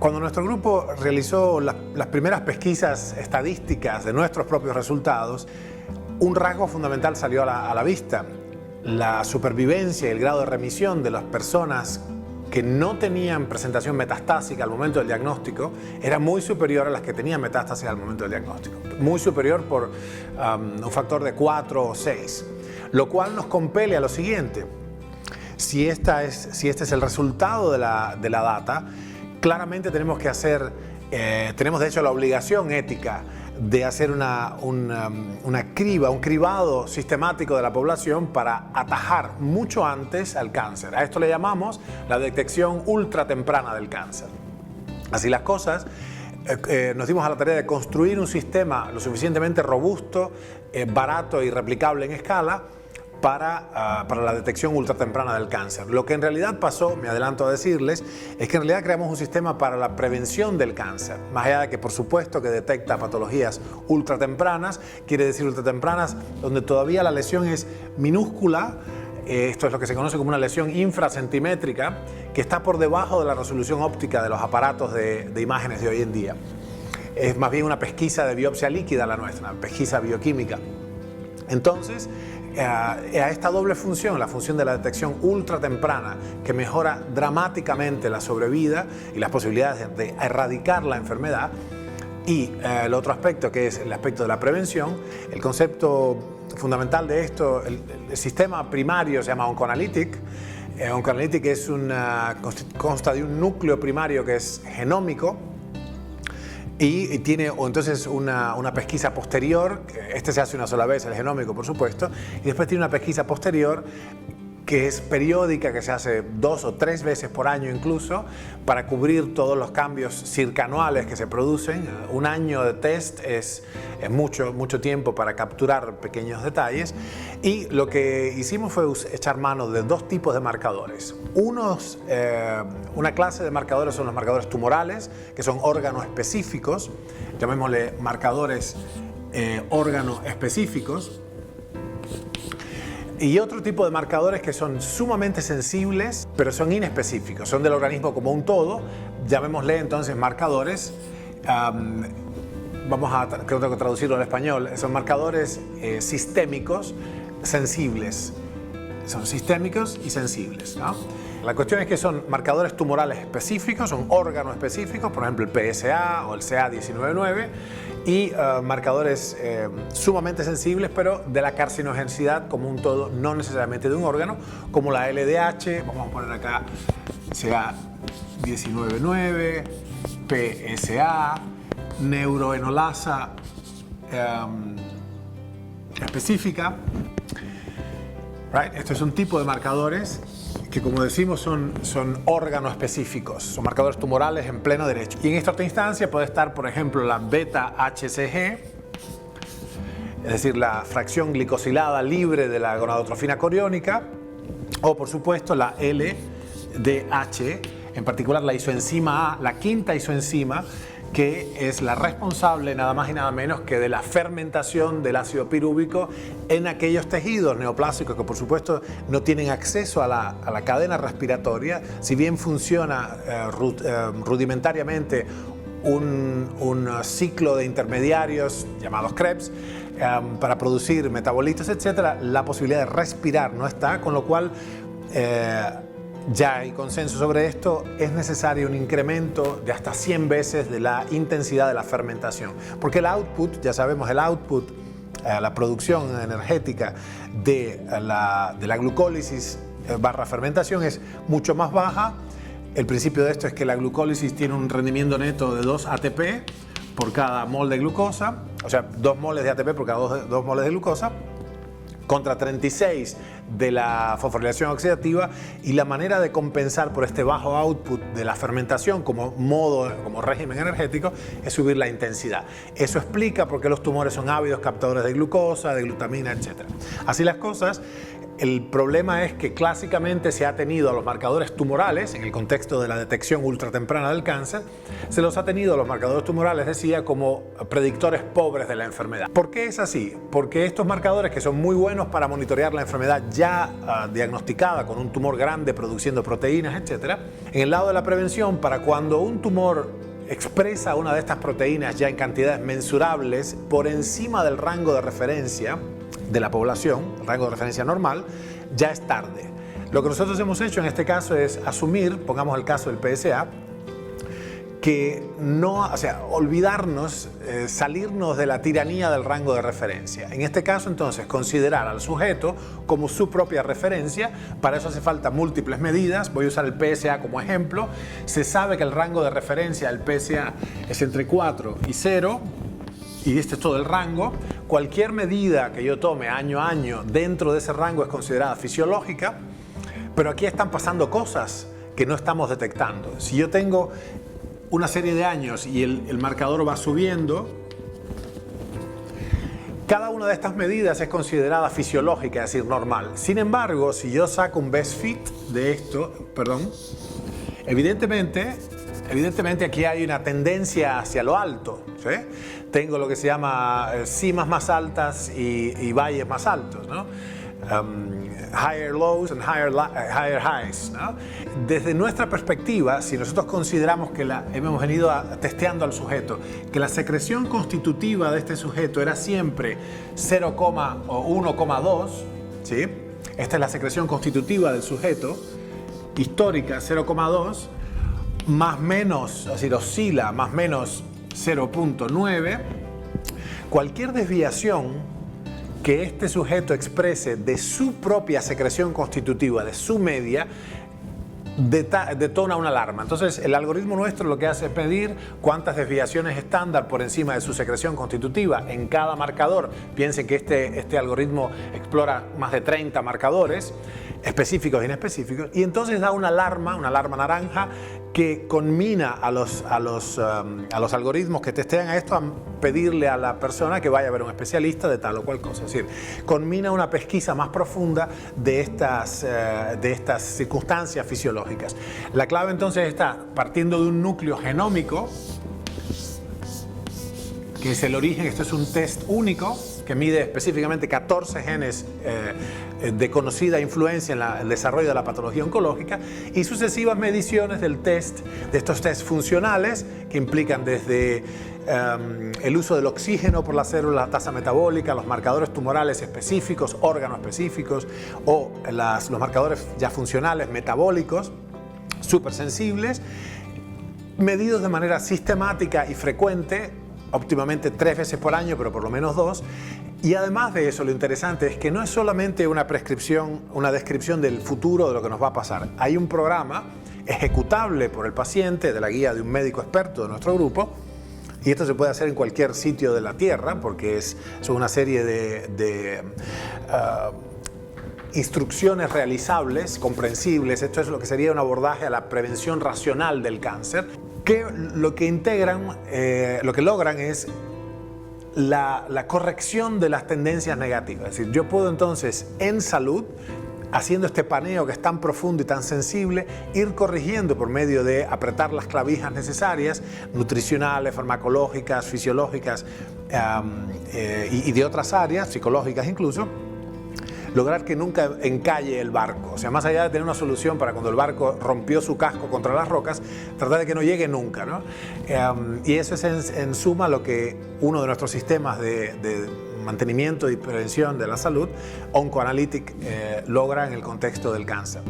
Cuando nuestro grupo realizó las primeras pesquisas estadísticas de nuestros propios resultados, un rasgo fundamental salió a la vista. La supervivencia y el grado de remisión de las personas que no tenían presentación metastásica al momento del diagnóstico era muy superior a las que tenían metástasis al momento del diagnóstico. Muy superior por un factor de 4 o 6. Lo cual nos compele a lo siguiente. Si este es el resultado de la data, claramente tenemos que hacer, tenemos de hecho la obligación ética de hacer una criba, un cribado sistemático de la población para atajar mucho antes al cáncer. A esto le llamamos la detección ultra temprana del cáncer. Así las cosas, nos dimos a la tarea de construir un sistema lo suficientemente robusto, barato y replicable en escala para la detección ultratemprana del cáncer. Lo que en realidad pasó, me adelanto a decirles, es que en realidad creamos un sistema para la prevención del cáncer. Más allá de que por supuesto que detecta patologías ultratempranas, quiere decir ultratempranas donde todavía la lesión es minúscula. Esto es lo que se conoce como una lesión infracentimétrica, que está por debajo de la resolución óptica de los aparatos de imágenes de hoy en día. Es más bien una pesquisa de biopsia líquida la nuestra, una pesquisa bioquímica. Entonces, a esta doble función, la función de la detección ultratemprana, que mejora dramáticamente la sobrevida y las posibilidades de erradicar la enfermedad, y el otro aspecto, que es el aspecto de la prevención, el concepto fundamental de esto, el sistema primario se llama Oncoanalytic. Oncoanalytic consta de un núcleo primario que es genómico, y tiene entonces una pesquisa posterior, este se hace una sola vez, el genómico por supuesto, y después tiene una pesquisa posterior que es periódica, que se hace 2 o 3 veces por año incluso, para cubrir todos los cambios circanuales que se producen. Un año de test es mucho tiempo para capturar pequeños detalles, y lo que hicimos fue echar mano de 2 tipos de marcadores. Una clase de marcadores son los marcadores tumorales, que son órganos específicos, llamémosle marcadores órganos específicos. Y otro tipo de marcadores que son sumamente sensibles, pero son inespecíficos, son del organismo como un todo, llamémosle entonces marcadores, creo que traducirlo al español, son marcadores sistémicos sensibles, son sistémicos y sensibles, ¿no? La cuestión es que son marcadores tumorales específicos, son órganos específicos, por ejemplo el PSA o el CA199, y marcadores sumamente sensibles, pero de la carcinogenicidad como un todo, no necesariamente de un órgano, como la LDH, vamos a poner acá CA199, PSA, neuroenolasa específica. Esto es un tipo de marcadores que, como decimos, son órganos específicos, son marcadores tumorales en pleno derecho. Y en esta otra instancia puede estar, por ejemplo, la beta-HCG, es decir, la fracción glicosilada libre de la gonadotrofina coriónica, o por supuesto la LDH, en particular la isoenzima A, la quinta isoenzima, que es la responsable nada más y nada menos que de la fermentación del ácido pirúvico en aquellos tejidos neoplásicos que por supuesto no tienen acceso a la cadena respiratoria, si bien funciona rudimentariamente un ciclo de intermediarios llamados Krebs para producir metabolitos, etc. La posibilidad de respirar no está, con lo cual ya hay consenso sobre esto, es necesario un incremento de hasta 100 veces de la intensidad de la fermentación. Porque el output, ya sabemos, el output, la producción energética de la glucólisis barra fermentación es mucho más baja. El principio de esto es que la glucólisis tiene un rendimiento neto de 2 ATP por cada mol de glucosa, o sea, 2 moles de ATP por cada 2 moles de glucosa, contra 36 de la fosforilación oxidativa, y la manera de compensar por este bajo output de la fermentación como régimen energético es subir la intensidad. Eso explica por qué los tumores son ávidos captadores de glucosa, de glutamina, etc. Así las cosas, El problema es que clásicamente se ha tenido a los marcadores tumorales, en el contexto de la detección ultratemprana del cáncer, se los ha tenido a los marcadores tumorales, decía, como predictores pobres de la enfermedad. ¿Por qué es así? Porque estos marcadores, que son muy buenos para monitorear la enfermedad ya diagnosticada con un tumor grande produciendo proteínas, etc., en el lado de la prevención, para cuando un tumor expresa una de estas proteínas ya en cantidades mensurables por encima del rango de referencia de la población, el rango de referencia normal, ya es tarde. Lo que nosotros hemos hecho en este caso es asumir, pongamos el caso del PSA, que no, o sea, olvidarnos, salirnos de la tiranía del rango de referencia. En este caso, entonces, considerar al sujeto como su propia referencia. Para eso hace falta múltiples medidas. Voy a usar el PSA como ejemplo. Se sabe que el rango de referencia del PSA es entre 4 y 0. Y este es todo el rango. Cualquier medida que yo tome año a año dentro de ese rango es considerada fisiológica, pero aquí están pasando cosas que no estamos detectando. Si yo tengo una serie de años y el marcador va subiendo, cada una de estas medidas es considerada fisiológica, es decir, normal. Sin embargo, si yo saco un best fit de esto, evidentemente aquí hay una tendencia hacia lo alto, ¿sí? Tengo lo que se llama cimas más altas y valles más altos, ¿no? Higher lows and higher highs, ¿no? Desde nuestra perspectiva, si nosotros consideramos que hemos venido testeando al sujeto, que la secreción constitutiva de este sujeto era siempre 0, o 1,2, ¿sí? Esta es la secreción constitutiva del sujeto, histórica 0,2, más menos, es decir, oscila más menos 0,9, cualquier desviación que este sujeto exprese de su propia secreción constitutiva, de su media, detona una alarma. Entonces, el algoritmo nuestro lo que hace es medir cuántas desviaciones estándar por encima de su secreción constitutiva en cada marcador. Piensen que este algoritmo explora más de 30 marcadores, específicos e inespecíficos, y entonces da una alarma naranja, que conmina a los algoritmos que testean a esto a pedirle a la persona que vaya a ver un especialista de tal o cual cosa. Es decir, conmina una pesquisa más profunda de estas circunstancias fisiológicas. La clave entonces está partiendo de un núcleo genómico, que es el origen. Esto es un test único que mide específicamente 14 genes de conocida influencia en el desarrollo de la patología oncológica, y sucesivas mediciones de estos test funcionales, que implican desde el uso del oxígeno por la célula, la tasa metabólica, los marcadores tumorales específicos, órganos específicos, o los marcadores ya funcionales metabólicos, súper sensibles, medidos de manera sistemática y frecuente, óptimamente 3 veces por año, pero por lo menos 2. Y además de eso, lo interesante es que no es solamente una prescripción, una descripción del futuro, de lo que nos va a pasar. Hay un programa ejecutable por el paciente, de la guía de un médico experto de nuestro grupo, y esto se puede hacer en cualquier sitio de la Tierra, porque son una serie de instrucciones realizables, comprensibles. Esto es lo que sería un abordaje a la prevención racional del cáncer, que lo que logran es la corrección de las tendencias negativas. Es decir, yo puedo entonces, en salud, haciendo este paneo que es tan profundo y tan sensible, ir corrigiendo por medio de apretar las clavijas necesarias, nutricionales, farmacológicas, fisiológicas y de otras áreas, psicológicas incluso, lograr que nunca encalle el barco. O sea, más allá de tener una solución para cuando el barco rompió su casco contra las rocas, tratar de que no llegue nunca, ¿no? Y eso es en suma lo que uno de nuestros sistemas de mantenimiento y prevención de la salud, OncoAnalytic, logra en el contexto del cáncer.